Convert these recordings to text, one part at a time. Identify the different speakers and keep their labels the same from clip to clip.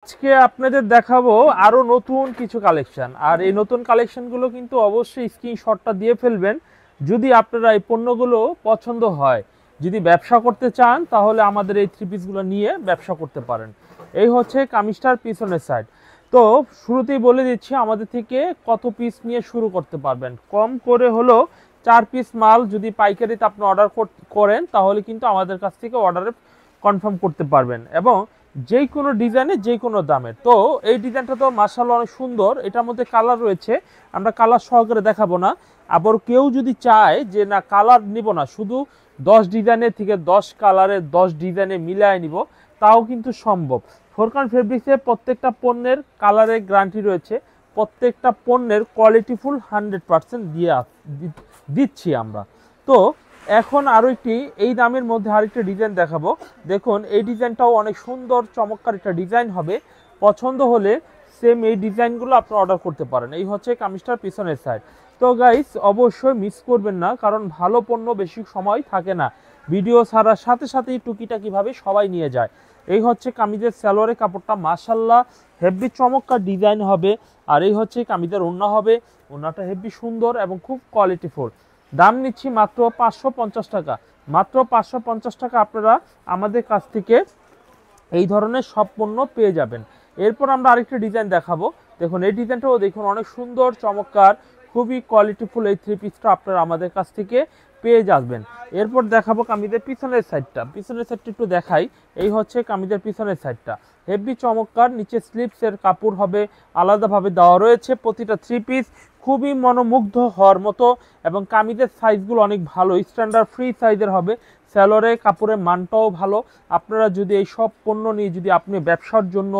Speaker 1: আজকে আপনাদের দেখাবো আরো নতুন কিছু কালেকশন। আর এই নতুন কালেকশনগুলো কিন্তু অবশ্যই স্ক্রিনশটটা দিয়ে ফেলবেন যদি আপনারা এই পণ্যগুলো পছন্দ হয়। যদি ব্যবসা করতে চান তাহলে আমাদের এই থ্রি পিসগুলো নিয়ে ব্যবসা করতে পারেন। এই হচ্ছে কামিজটার পিছনের সাইড। তো শুরুতেই বলে দিচ্ছি আমাদের থেকে কত পিস নিয়ে শুরু করতে পারবেন। কম করে হলো 4 পিস মাল যদি পাইকারিতে আপনি অর্ডার করেন তাহলে কিন্তু আমাদের কাছ থেকে অর্ডারে কনফার্ম করতে পারবেন, এবং যে কোনো ডিজাইনে যে কোনো দামের। তো এই ডিজাইনটা তো মাশাআল্লাহ অনেক সুন্দর। এটার মধ্যে কালার রয়েছে, আমরা কালার সহকারে দেখাবো না। আবার কেউ যদি চায় যে না কালার নিব না, শুধু 10 ডিজাইনের থেকে 10 কালারের 10 ডিজাইনে মিলায় নিব, তাও কিন্তু সম্ভব। ফোরকান ফেব্রিক্সের প্রত্যেকটা পণ্যের কালারের গ্যারান্টি রয়েছে, প্রত্যেকটা পণ্যের কোয়ালিটিফুল 100% দিচ্ছি আমরা। তো এখন আরো একটি এই দামের মধ্যে আরেকটা ডিজাইন দেখাবো। দেখুন এই ডিজাইনটাও অনেক সুন্দর চমৎকার একটা ডিজাইন হবে। পছন্দ হলে সেম এই ডিজাইনগুলো আপনি অর্ডার করতে পারেন। এই হচ্ছে কামিজটার পিছনের সাইড। তো গাইস অবশ্যই মিস করবেন না, কারণ ভালো পণ্য বেশি সময় থাকে না, ভিডিও ছাড়ার সাথে সাথেই টুকিটাকিভাবে সবাই নিয়ে যায়। এই হচ্ছে কামিজের সালোয়ারের কাপড়টা, মাশাআল্লাহ হেভি চমৎকার ডিজাইন হবে। আর এই হচ্ছে কামিজের ওড়না হবে, ওড়নাটা হেভি সুন্দর এবং খুব কোয়ালিটিফুল। দাম নিচ্ছি মাত্র 550 টাকা। মাত্র 550 টাকা আপনারা আমাদের কাছ থেকে এই ধরনের সব পণ্য পেয়ে যাবেন। এরপর আমরা আরেকটা ডিজাইন দেখাবো। দেখুন এই ডিজাইনটাও দেখুন অনেক সুন্দর চমৎকার, খুবই কোয়ালিটিফুল। এই থ্রি পিসটা আপনারা আমাদের কাছ থেকে পেয়ে যাবেন। এরপর দেখাবো কামিজের পিছনের সাইডটা। পিছনের সাইডটা একটু দেখাই। এই হচ্ছে কামিজের পিছনের সাইডটা, হেভি চমৎকার। নিচে স্লিপসের কাপড় হবে আলাদাভাবে দেওয়া রয়েছে। প্রতিটা থ্রি পিস খুবই মনোমুগ্ধ হওয়ার মতো, এবং কামিজের সাইজগুলো অনেক ভালো, স্ট্যান্ডার্ড ফ্রি সাইজের হবে। স্যালোরে কাপড়ের মানটাও ভালো। আপনারা যদি এই সব পণ্য নিয়ে যদি আপনি ব্যবসার জন্য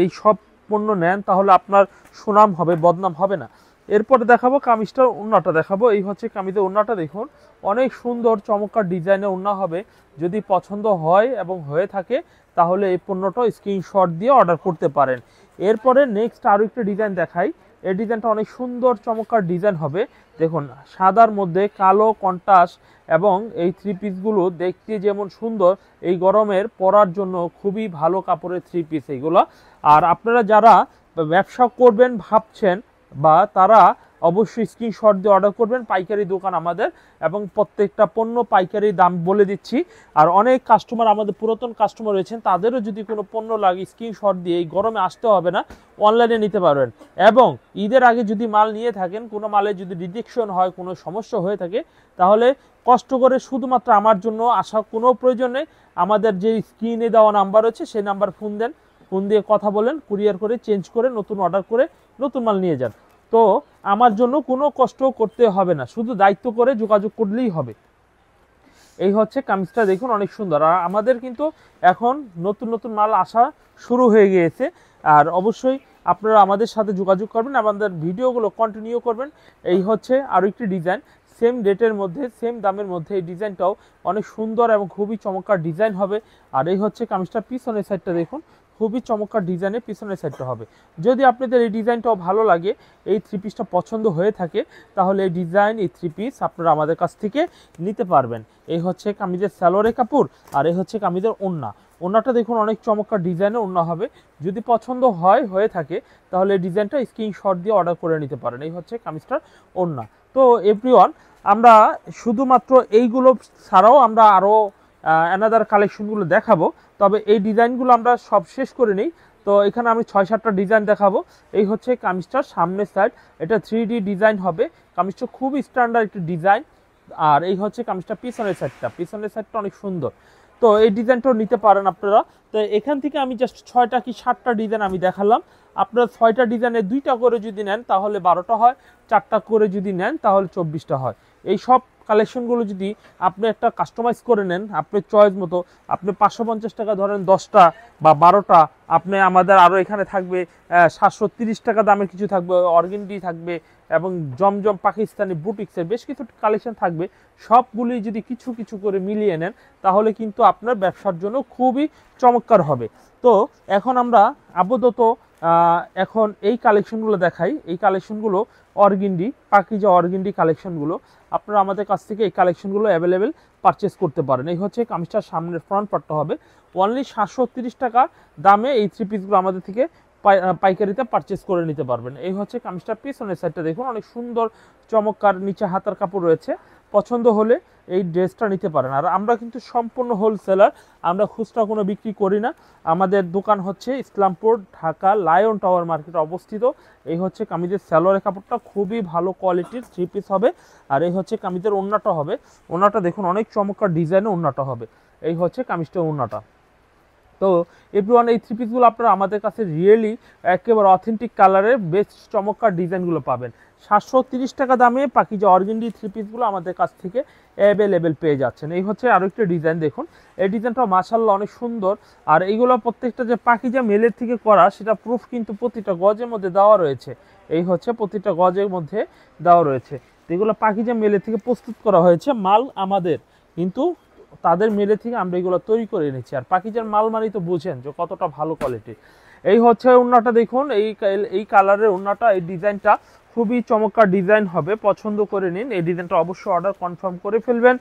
Speaker 1: এই সব পণ্য নেন তাহলে আপনার সুনাম হবে, বদনাম হবে না। এরপরে দেখাবো কামিজটার ওড়নাটা দেখাবো। এই হচ্ছে কামিজের ওড়নাটা, দেখুন অনেক সুন্দর চমৎকার ডিজাইনের ওড়না হবে। যদি পছন্দ হয় এবং হয়ে থাকে তাহলে এই পণ্যটা স্ক্রিনশট দিয়ে অর্ডার করতে পারেন। এরপরে নেক্সট আরও একটা ডিজাইন দেখাই। এই ডিজাইনটা অনেক সুন্দর চমৎকার ডিজাইন হবে। দেখুন সাদার মধ্যে কালো কন্ট্রাস্ট, এবং এই থ্রি পিসগুলো দেখতে যেমন সুন্দর, এই গরমের পরার জন্য খুবই ভালো কাপড়ের থ্রি পিস এইগুলো। আর আপনারা যারা ব্যবসা করবেন ভাবছেন বা তারা অবশ্যই স্ক্রিনশট দিয়ে অর্ডার করবেন। পাইকারি দোকান আমাদের, এবং প্রত্যেকটা পণ্য পাইকারি দাম বলে দিচ্ছি। আর অনেক কাস্টমার আমাদের পুরাতন কাস্টমার রয়েছেন, তাদেরও যদি কোনো পণ্য লাগে স্ক্রিনশট দিয়ে এই গরমে আসতে হবে না, অনলাইনে নিতে পারবেন। এবং ঈদের আগে যদি মাল নিয়ে থাকেন, কোনো মালে যদি রিজেকশন হয়, কোনো সমস্যা হয়ে থাকে, তাহলে কষ্ট করে শুধুমাত্র আমার জন্য আসা কোনো প্রয়োজন নেই। আমাদের যে স্ক্রিনে দেওয়া নাম্বার রয়েছে সেই নাম্বার ফোন দেন, ফোন দিয়ে কথা বলেন, কুরিয়ার করে চেঞ্জ করে নতুন অর্ডার করে নতুন মাল নিয়ে যান। তো আমার জন্য কোনো কষ্ট করতে হবে না, শুধু দায়িত্ব করে যোগাযোগ করলেই হবে। এই হচ্ছে কামিজটা, দেখুন অনেক সুন্দর। আর আমাদের কিন্তু এখন নতুন নতুন মাল আসা শুরু হয়ে গিয়েছে। আর অবশ্যই আপনারা আমাদের সাথে যোগাযোগ করবেন, আমাদের ভিডিওগুলো কন্টিনিউ করবেন। এই হচ্ছে আরও একটি ডিজাইন, সেম রেটের মধ্যে সেম দামের মধ্যে। এই ডিজাইনটাও অনেক সুন্দর এবং খুবই চমৎকার ডিজাইন হবে। আর এই হচ্ছে কামিজটার পিছনের সাইডটা, দেখুন খুবই চমৎকার ডিজাইনের পিছনের সাইডটা হবে। যদি আপনাদের এই ডিজাইনটাও ভালো লাগে, এই থ্রি পিসটা পছন্দ হয়ে থাকে, তাহলে এই ডিজাইন এই থ্রি পিস আপনারা আমাদের কাছ থেকে নিতে পারবেন। এই হচ্ছে কামিজের সালোয়ারের কাপড়, আর এই হচ্ছে কামিজের ওড়না। ওড়নাটা দেখুন অনেক চমৎকার ডিজাইনের ওড়না হবে। যদি পছন্দ হয়ে থাকে তাহলে এই ডিজাইনটা স্ক্রিনশট দিয়ে অর্ডার করে নিতে পারেন। এই হচ্ছে কামিজটার ওড়না। তো এভরিওয়ান, আমরা শুধুমাত্র এইগুলো ছাড়াও আমরা আরও অ্যানাদার কালেকশনগুলো দেখাবো, তবে এই ডিজাইনগুলো আমরা সব শেষ করে নিই। তো এখানে আমি 6-7টা ডিজাইন দেখাবো। এই হচ্ছে কামিজটার সামনের সাইড, এটা 3D ডিজাইন হবে। কামিজটা খুব স্ট্যান্ডার্ড একটি ডিজাইন। আর এই হচ্ছে কামিজটা পিছনের সাইডটা, পিছনের সাইডটা অনেক সুন্দর। তো এই ডিজাইনটাও নিতে পারেন আপনারা। তো এখান থেকে আমি জাস্ট 6টা কি 7টা ডিজাইন আমি দেখালাম। আপনারা 6টা ডিজাইনে 2টা করে যদি নেন তাহলে 12টা হয়, 4টা করে যদি নেন তাহলে 24টা হয়। এই সব কালেকশনগুলো যদি আপনি একটা কাস্টমাইজ করে নেন আপনার চয়েস মতো, আপনি 550 টাকা ধরেন 10টা বা 12টা, আপনি আমাদের আরও এখানে থাকবে 730 টাকা দামের কিছু থাকবে, অর্গেন্ডি থাকবে, এবং জমজম পাকিস্তানি বুটিক্সের বেশ কিছু কালেকশন থাকবে। সবগুলি যদি কিছু কিছু করে মিলিয়ে নেন তাহলে কিন্তু আপনার ব্যবসার জন্য খুবই চমৎকার হবে। তো এখন আমরা আপাতত এখন এই কালেকশনগুলো দেখাই। এই কালেকশনগুলো অর্গিন্ডি, পাকিজা অর্গিন্ডি কালেকশনগুলো আপনারা আমাদের কাছ থেকে এই কালেকশনগুলো অ্যাভেলেবেল পারচেস করতে পারেন। এই হচ্ছে কামিজটার সামনের ফ্রন্ট পার্টটা হবে। অনলি 730 টাকা দামে এই থ্রি পিসগুলো আমাদের থেকে পাইকারিতে পারচেস করে নিতে পারবেন। এই হচ্ছে কামিজটার পিছনের সাইডটা দেখুন, অনেক সুন্দর চমৎকার নিচে হাতার কাপড় রয়েছে। পছন্দ হলে এই ড্রেসটা নিতে পারেন। আর আমরা কিন্তু সম্পূর্ণ হোলসেলার, আমরা খুচরা কোনো বিক্রি করি না। আমাদের দোকান হচ্ছে ইসলামপুর, ঢাকা লায়ন টাওয়ার মার্কেটে অবস্থিত। এই হচ্ছে কামিজের সালোয়ারের কাপড়টা, খুবই ভালো কোয়ালিটির থ্রি পিস হবে। আর এই হচ্ছে কামিজের ওড়নাটা হবে। ওড়নাটা দেখুন অনেক চমৎকার ডিজাইনের ওড়নাটা হবে। এই হচ্ছে কামিজটার ওড়নাটা। তো এভরিওয়ান, এই থ্রি পিসগুলো আপনারা আমাদের কাছে রিয়েলি একেবারে অথেন্টিক কালারের বেস্ট চমৎকার ডিজাইনগুলো পাবেন। 730 টাকা দামে পাকিজা অর্গেন্ডি থ্রি পিসগুলো আমাদের কাছ থেকে অ্যাভেলেবেল পেয়ে যাচ্ছেন। এই হচ্ছে আরও একটা ডিজাইন দেখুন, এই ডিজাইনটা মাশাআল্লাহ অনেক সুন্দর। আর এইগুলো প্রত্যেকটা যে পাকিজা মেলের থেকে করা, সেটা প্রুফ কিন্তু প্রতিটা গজের মধ্যে দেওয়া রয়েছে। এই হচ্ছে প্রতিটা গজের মধ্যে দেওয়া রয়েছে। এগুলো পাকিজা মেলের থেকে প্রস্তুত করা হয়েছে, মাল আমাদের, কিন্তু তাদের মেলে থেকে আমরা এগুলো তৈরি করে এনেছি। আর পাকিজার মাল মানেই তো বুঝেন যে কতটা ভালো কোয়ালিটি। এই হচ্ছে ওড়নাটা দেখুন, এই কালারের ওড়নাটা, এই ডিজাইনটা খুবই চমৎকার ডিজাইন হবে, পছন্দ করে নিন। এই ডিজাইনটা অবশ্যই অর্ডার কনফার্ম করে ফেলবেন।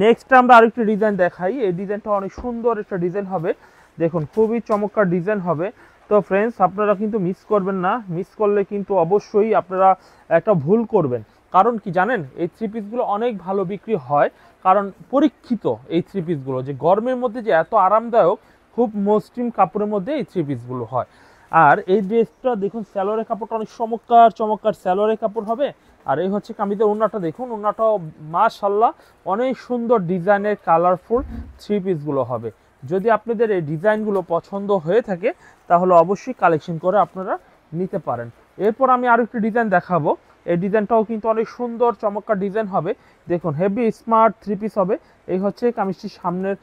Speaker 1: নেক্সট আমরা আরেকটি ডিজাইন দেখাই। এই ডিজাইনটা অনেক সুন্দর একটা ডিজাইন হবে, দেখুন খুবই চমৎকার ডিজাইন হবে। তো ফ্রেন্ডস, আপনারা কিন্তু মিস করবেন না, মিস করলে কিন্তু অবশ্যই আপনারা একটা ভুল করবেন। কারণ কি জানেন, এই থ্রি পিসগুলো অনেক ভালো বিক্রি হয়, কারণ পরীক্ষিত এই থ্রি পিসগুলো, যে গরমের মধ্যে যে এত আরামদায়ক, খুব মসৃণ কাপড়ের মধ্যে এই থ্রি পিসগুলো হয়। আর এই ড্রেসটা দেখুন, সালোয়ারের কাপড়টা অনেক চমৎকার চমৎকার সালোয়ারের কাপড় হবে। আর এই হচ্ছে কামিজের ওড়নাটা দেখুন, ওড়নাটাও মাশাআল্লাহ অনেক সুন্দর ডিজাইনের কালারফুল থ্রি পিসগুলো হবে। যদি আপনাদের এই ডিজাইনগুলো পছন্দ হয়ে থাকে তাহলে অবশ্যই কালেকশন করে আপনারা নিতে পারেন। এরপর আমি আরও একটি ডিজাইন দেখাবো। এই ডিজাইনটাও কিন্তু অনেক সুন্দর চমৎকার ডিজাইন হবে, দেখুন হেভি স্মার্ট থ্রি পিস হবে। এই হচ্ছে কামিজটির সামনের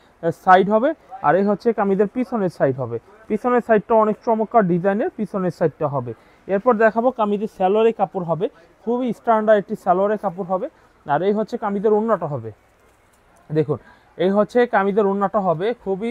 Speaker 1: সাইড হবে, আর এই হচ্ছে কামিজের পিছনের সাইড হবে। পিছনের সাইডটা অনেক চমৎকার ডিজাইনের পিছনের সাইডটা হবে। এরপর দেখাবো কামিজের সালোয়ারের কাপড় হবে, খুবই স্ট্যান্ডার্ড একটি সালোয়ারের কাপড় হবে। আর এই হচ্ছে কামিজের ওড়নাটা হবে, দেখুন এই হচ্ছে কামিজের ওড়নাটা হবে, খুবই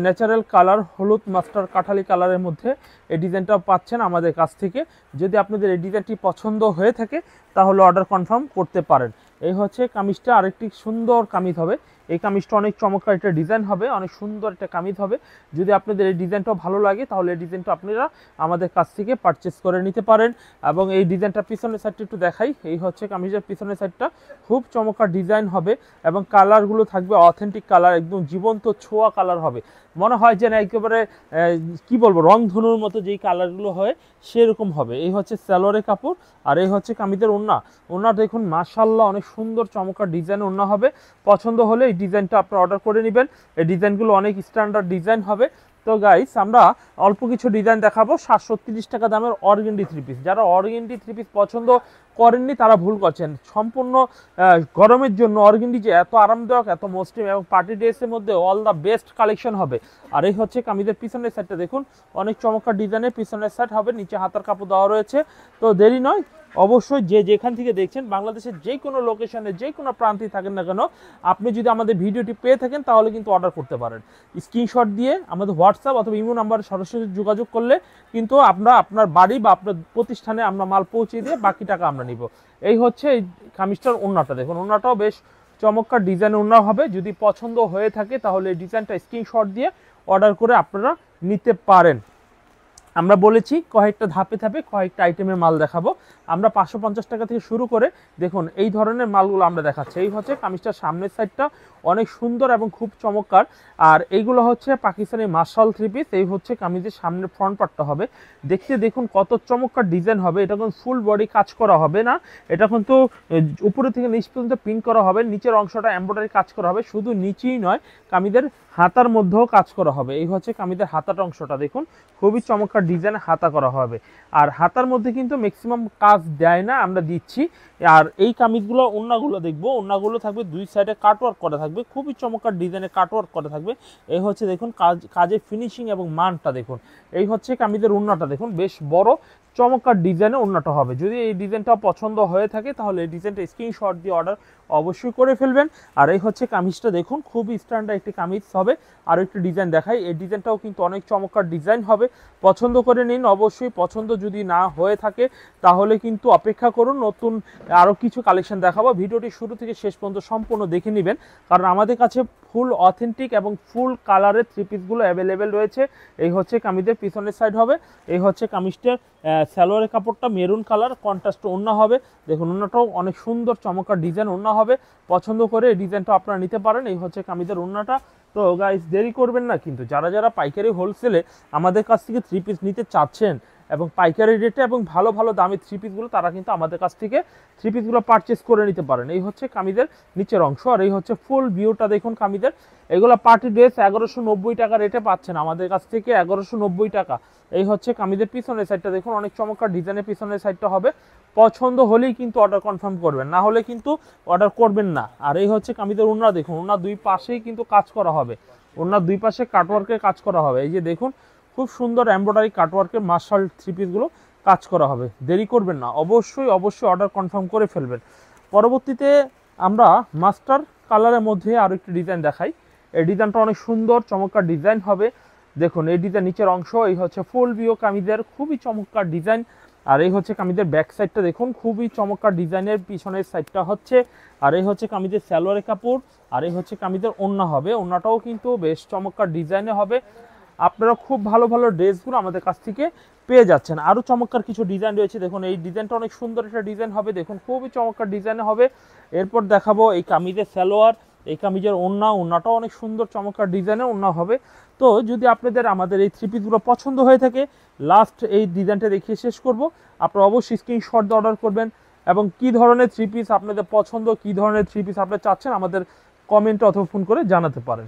Speaker 1: ন্যাচারাল কালার, হলুদ মাস্টার কাঠালি কালারের মধ্যে এই ডিজাইনটা পাচ্ছেন আমাদের কাছ থেকে। যদি আপনাদের এই ডিজাইনটি পছন্দ হয়ে থাকে তাহলে অর্ডার কনফার্ম করতে পারেন। এই হচ্ছে কামিজটা, আরেকটি সুন্দর কামিজ হবে। এই কামিজটা অনেক চমৎকার একটা ডিজাইন হবে, অনেক সুন্দর একটা কামিজ হবে। যদি আপনাদের এই ডিজাইনটা ভালো লাগে তাহলে এই ডিজাইনটা আপনারা আমাদের কাছ থেকে পারচেস করে নিতে পারেন। এবং এই ডিজাইনটা পিছনের সাইডটা একটু দেখাই। এই হচ্ছে কামিজের পিছনের সাইডটা, খুব চমৎকার ডিজাইন হবে এবং কালারগুলো থাকবে অথেন্টিক কালার, একদম জীবন্ত ছোঁয়া কালার হবে। মনে হয় যে না একেবারে কি বলবো, রংধনুর মতো যেই কালারগুলো হয় সেরকম হবে। এই হচ্ছে সালোয়ারের কাপড়, আর এই হচ্ছে কামিজের ওড়না। ওড়না দেখুন মাশাআল্লাহ অনেক সুন্দর চমৎকার ডিজাইন ওড়না হবে। পছন্দ হলে এই ডিজাইনটা আপনারা অর্ডার করে নেবেন। এই ডিজাইনগুলো অনেক স্ট্যান্ডার্ড ডিজাইন হবে। তো গাইস, আমরা অল্প কিছু ডিজাইন দেখাবো 730 টাকা দামের অর্গেন্ডি থ্রি পিস। যারা অর্গেন্ডি থ্রি পিস পছন্দ করেননি তারা ভুল করছেন। সম্পূর্ণ গরমের জন্য অর্গেন্ডি যে এত আরামদায়ক, এত মসৃণ এবং পার্টি ড্রেসের মধ্যে অল দ্য বেস্ট কালেকশন হবে। আর এই হচ্ছে কামিজের পিছনের সাইডটা দেখুন, অনেক চমৎকার ডিজাইনের পিছনের সাইড হবে, নিচে হাতার কাপড় দেওয়া রয়েছে। তো দেরি নয়, অবশ্যই যে যেখান থেকে দেখছেন বাংলাদেশের যে কোনো লোকেশনে যে কোনো প্রান্তে থাকেন না কেন, আপনি যদি আমাদের ভিডিওটি পেয়ে থাকেন তাহলে কিন্তু অর্ডার করতে পারেন। স্ক্রিনশট দিয়ে আমাদের হোয়াটসঅ্যাপ অথবা ইমো নাম্বারে সরাসরি যোগাযোগ করলে কিন্তু আমরা আপনার বাড়ি বা আপনার প্রতিষ্ঠানে আমরা মাল পৌঁছে দিয়ে বাকি টাকা আমরা নিব। এই হচ্ছে এই কামিজটার ওড়নাটা দেখুন, ওড়নাটাও বেশ চমৎকার ডিজাইন ওড়না হবে। যদি পছন্দ হয়ে থাকে তাহলে এই ডিজাইনটা স্ক্রিনশট দিয়ে অর্ডার করে আপনারা নিতে পারেন। আমরা বলেছি কয়েকটা ধাপে ধাপে কয়েকটা আইটেমের মাল দেখাবো। আমরা 550 টাকা থেকে শুরু করে দেখুন এই ধরনের মালগুলো আমরা দেখাচ্ছি। এই হচ্ছে কামিজটার সামনের সাইডটা অনেক সুন্দর এবং খুব চমৎকার। আর এইগুলো হচ্ছে পাকিস্তানি মার্শাল থ্রি পিস। এই হচ্ছে কামিজের সামনের ফ্রন্ট পার্টটা হবে, দেখতে দেখুন কত চমৎকার ডিজাইন হবে। এটা কিন্তু ফুল বডি কাজ করা হবে না, এটা কিন্তু উপরে থেকে নিচ পর্যন্ত প্রিন্ট করা হবে। নিচের অংশটা এমব্রয়ডারি কাজ করা হবে, শুধু নিচেই নয় কামিজের হাতার মধ্যেও কাজ করা হবে। এই হচ্ছে কামিজের হাতার অংশটা দেখুন, খুবই চমৎকার ডিজাইন হাতা করা হবে। আর হাতার মধ্যে কিন্তু ম্যাক্সিমাম কাজ দেয় না, আমরা দিচ্ছি আর এই কামিজগুলো ওড়নাগুলো দেখবো, ওড়নাগুলো থাকবে দুই সাইডে কাটওয়ার্ক করা থাকবে, খুবই চমৎকার ডিজাইনের কাটওয়ার্ক করা থাকবে। এই হচ্ছে দেখুন কাজের ফিনিশিং এবং মানটা দেখুন। এই হচ্ছে কামিজের ওড়নাটা দেখুন, বেশ বড় চমৎকার ডিজাইনের ওড়নাটা হবে। যদি এই ডিজাইনটা পছন্দ হয়ে থাকে তাহলে এই ডিজাইনটা স্ক্রিনশট দিয়ে অর্ডার অবশ্যই করে ফেলবেন। আর এই হচ্ছে কামিজটা দেখুন, খুবই স্ট্যান্ডার্ড একটি কামিজ হবে। আর একটি ডিজাইন দেখাই, এই ডিজাইনটাও কিন্তু অনেক চমৎকার ডিজাইন হবে, পছন্দ করে নিন অবশ্যই। পছন্দ যদি না হয়ে থাকে তাহলে কিন্তু অপেক্ষা করুন, নতুন আরও কিছু কালেকশন দেখাবো। ভিডিওটি শুরু থেকে শেষ পর্যন্ত সম্পূর্ণ দেখে নেবেন, কারণ আমাদের কাছে ফুল অথেন্টিক এবং ফুল কালারের থ্রি পিসগুলো অ্যাভেলেবেল রয়েছে। এই হচ্ছে কামিজের পিছনের সাইড হবে, এই হচ্ছে কামিজটার সালোয়ারের কাপড়টা মেরুন কালার, কন্ট্রাস্ট ওড়না হবে। দেখুন ওড়নাটাও অনেক সুন্দর চমৎকার ডিজাইন ওড়না হবে, পছন্দ করে এই ডিজাইনটা আপনারা নিতে পারেন। এই হচ্ছে কামিজের ওড়নাটা। তো গাইস দেরি করবেন না কিন্তু, যারা যারা পাইকারি হোলসেলে আমাদের কাছ থেকে থ্রি পিস নিতে চাচ্ছেন এবং পাইকারি রেটে এবং ভালো ভালো দামি থ্রি পিসগুলো, তারা কিন্তু আমাদের কাছ থেকে থ্রি পিসগুলো পারচেস করে নিতে পারেন। এই হচ্ছে কামিজের নিচের অংশ, আর এই হচ্ছে ফুল ভিউটা দেখুন কামিজের। এগুলো পার্টি ড্রেস 1190 টাকা রেটে পাচ্ছেন আমাদের কাছ থেকে, 1190 টাকা। এই হচ্ছে কামিজের পিছনের সাইডটা দেখুন, অনেক চমৎকার ডিজাইনের পিছনের সাইডটা হবে। পছন্দ হলেই কিন্তু অর্ডার কনফার্ম করবেন, না হলে কিন্তু অর্ডার করবেন না। আর এই হচ্ছে কামিজের ওড়না দেখুন, ওড়না দুই পাশেই কিন্তু কাজ করা হবে, ওড়নার দুই পাশে কাটওয়ার্কের কাজ করা হবে। এই যে দেখুন খুব সুন্দর এমব্রয়ডারি কাটওয়ার্কের মার্শাল থ্রি পিসগুলো কাজ করা হবে। দেরি করবেন না, অবশ্যই অবশ্যই অর্ডার কনফার্ম করে ফেলবেন। পরবর্তীতে আমরা মাস্টার কালারের মধ্যে আরও একটি ডিজাইন দেখাই। এই ডিজাইনটা অনেক সুন্দর চমৎকার ডিজাইন হবে। দেখুন এই ডিজাইন নিচের অংশ, এই হচ্ছে ফুল ভিউ কামিজের, খুবই চমৎকার ডিজাইন। আর এই হচ্ছে কামিজের ব্যাক সাইডটা দেখুন, খুবই চমৎকার ডিজাইনের পিছনের সাইডটা হচ্ছে। আর এই হচ্ছে কামিজের সালোয়ারের কাপড়, আর এই হচ্ছে কামিজের ওড়না হবে, ওড়নাটাও কিন্তু বেশ চমৎকার ডিজাইনে হবে। আপনারা খুব ভালো ভালো ড্রেসগুলো আমাদের কাছ থেকে পেয়ে যাচ্ছেন। আরও চমৎকার কিছু ডিজাইন রয়েছে, দেখুন এই ডিজাইনটা অনেক সুন্দর একটা ডিজাইন হবে, দেখুন খুবই চমৎকার ডিজাইনে হবে। এরপর দেখাবো এই কামিজের সালোয়ার, এই কামিজের ওড়নাটাও অনেক সুন্দর চমৎকার ডিজাইনের ওড়না হবে। তো যদি আপনাদের আমাদের এই থ্রি পিসগুলো পছন্দ হয়ে থাকে, লাস্ট এই ডিজাইনটা দেখিয়ে শেষ করব, আপনারা অবশ্যই স্ক্রিনশট দিয়ে অর্ডার করবেন। এবং কি ধরনের থ্রি পিস আপনাদের পছন্দ, কি ধরনের থ্রি পিস আপনারা চাচ্ছেন, আমাদের কমেন্টে অথবা ফোন করে জানাতে পারেন।